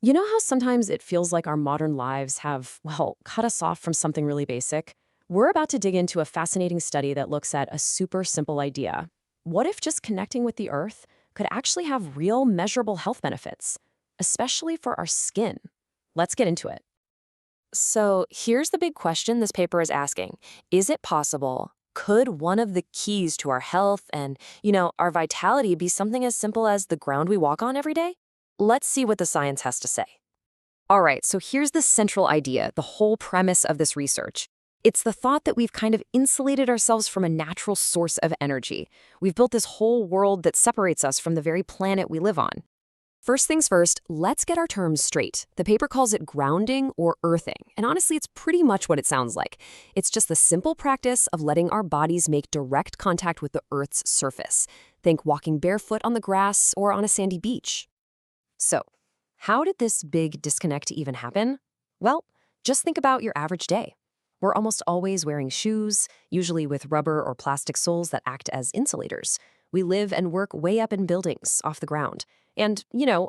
You know how sometimes it feels like our modern lives have, well, cut us off from something really basic? We're about to dig into a fascinating study that looks at a super simple idea. What if just connecting with the earth could actually have real measurable health benefits, especially for our skin? Let's get into it. So here's the big question this paper is asking. Is it possible? Could one of the keys to our health and, our vitality be something as simple as the ground we walk on every day? Let's see what the science has to say. All right, so here's the central idea, the whole premise of this research. It's the thought that we've kind of insulated ourselves from a natural source of energy. We've built this whole world that separates us from the very planet we live on. First things first, let's get our terms straight. The paper calls it grounding or earthing, and honestly, it's pretty much what it sounds like. It's just the simple practice of letting our bodies make direct contact with the Earth's surface. Think walking barefoot on the grass or on a sandy beach. So, how did this big disconnect even happen? Well, just think about your average day. We're almost always wearing shoes, usually with rubber or plastic soles that act as insulators. We live and work way up in buildings, off the ground. And,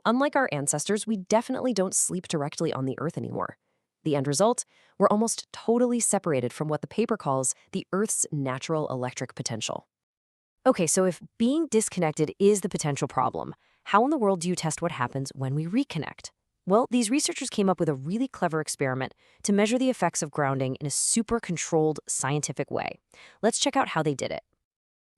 unlike our ancestors, we definitely don't sleep directly on the earth anymore. The end result? We're almost totally separated from what the paper calls the Earth's natural electric potential. Okay, so if being disconnected is the potential problem, how in the world do you test what happens when we reconnect? Well, these researchers came up with a really clever experiment to measure the effects of grounding in a super controlled scientific way. Let's check out how they did it.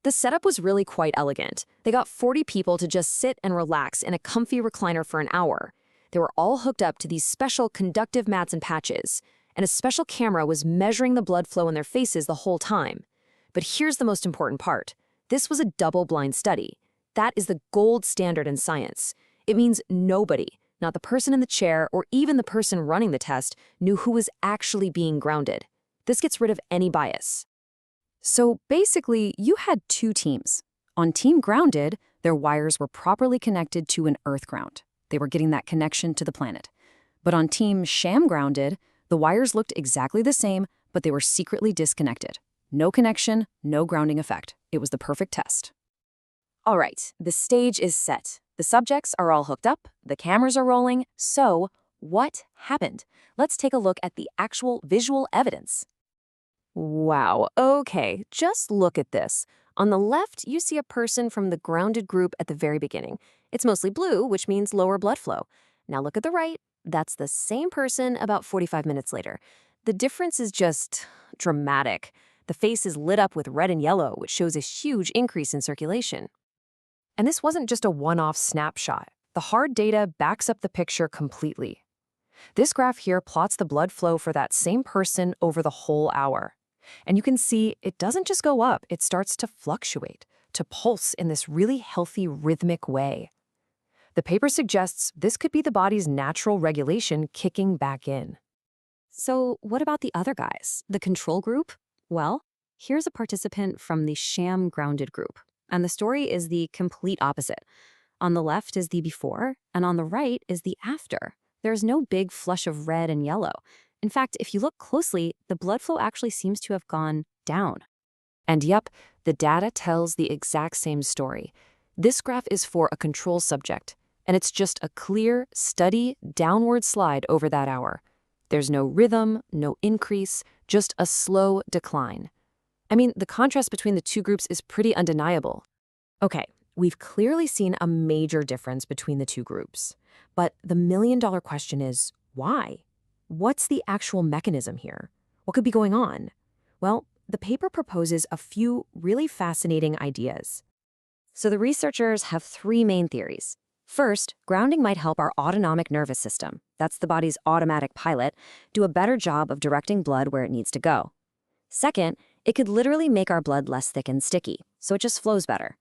The setup was really quite elegant. They got 40 people to just sit and relax in a comfy recliner for an hour. They were all hooked up to these special conductive mats and patches, and a special camera was measuring the blood flow in their faces the whole time. But here's the most important part. This was a double-blind study. That is the gold standard in science. It means nobody, not the person in the chair or even the person running the test, knew who was actually being grounded. This gets rid of any bias. So basically, you had two teams. On Team Grounded, their wires were properly connected to an earth ground. They were getting that connection to the planet. But on Team Sham-grounded, the wires looked exactly the same, but they were secretly disconnected. No connection, no grounding effect. It was the perfect test. All right, the stage is set. The subjects are all hooked up, the cameras are rolling. So, what happened? Let's take a look at the actual visual evidence. Wow, okay, just look at this. On the left, you see a person from the grounded group at the very beginning. It's mostly blue, which means lower blood flow. Now look at the right. That's the same person about 45 minutes later. The difference is just dramatic. The face is lit up with red and yellow, which shows a huge increase in circulation. And this wasn't just a one-off snapshot. The hard data backs up the picture completely. This graph here plots the blood flow for that same person over the whole hour. And you can see it doesn't just go up, it starts to fluctuate, to pulse in this really healthy, rhythmic way. The paper suggests this could be the body's natural regulation kicking back in. So what about the other guys, the control group? Well, here's a participant from the sham-grounded group. And the story is the complete opposite. On the left is the before, and on the right is the after. There's no big flush of red and yellow. In fact, if you look closely, the blood flow actually seems to have gone down. And yep, the data tells the exact same story. This graph is for a control subject, and it's just a clear, steady, downward slide over that hour. There's no rhythm, no increase, just a slow decline. I mean, the contrast between the two groups is pretty undeniable. Okay, we've clearly seen a major difference between the two groups. But the million-dollar question is, why? What's the actual mechanism here? What could be going on? Well, the paper proposes a few really fascinating ideas. So the researchers have three main theories. First, grounding might help our autonomic nervous system, that's the body's automatic pilot, do a better job of directing blood where it needs to go. Second, it could literally make our blood less thick and sticky, so it just flows better.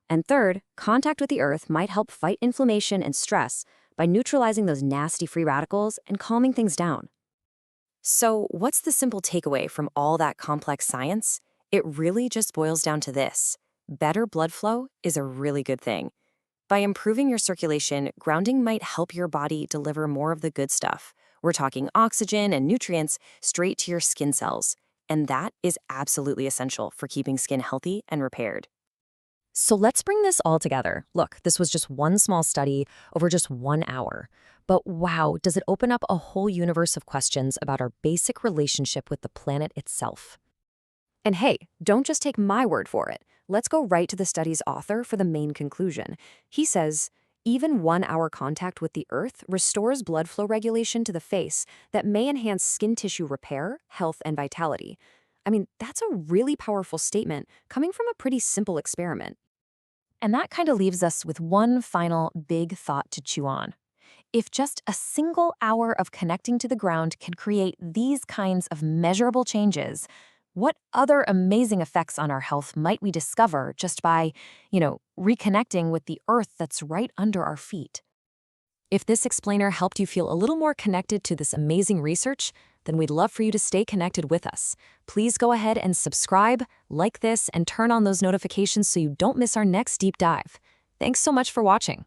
And third, contact with the earth might help fight inflammation and stress by neutralizing those nasty free radicals and calming things down. So what's the simple takeaway from all that complex science? It really just boils down to this. Better blood flow is a really good thing. By improving your circulation, grounding might help your body deliver more of the good stuff. We're talking oxygen and nutrients straight to your skin cells. And that is absolutely essential for keeping skin healthy and repaired. So let's bring this all together. Look, this was just one small study over just 1 hour. But wow, does it open up a whole universe of questions about our basic relationship with the planet itself. And hey, don't just take my word for it. Let's go right to the study's author for the main conclusion. He says, even 1 hour contact with the earth restores blood flow regulation to the face that may enhance skin tissue repair, health, and vitality. I mean, that's a really powerful statement coming from a pretty simple experiment. And that kind of leaves us with one final big thought to chew on. If just a single hour of connecting to the ground can create these kinds of measurable changes, what other amazing effects on our health might we discover just by, reconnecting with the earth that's right under our feet? If this explainer helped you feel a little more connected to this amazing research, then we'd love for you to stay connected with us. Please go ahead and subscribe, like this, and turn on those notifications so you don't miss our next deep dive. Thanks so much for watching.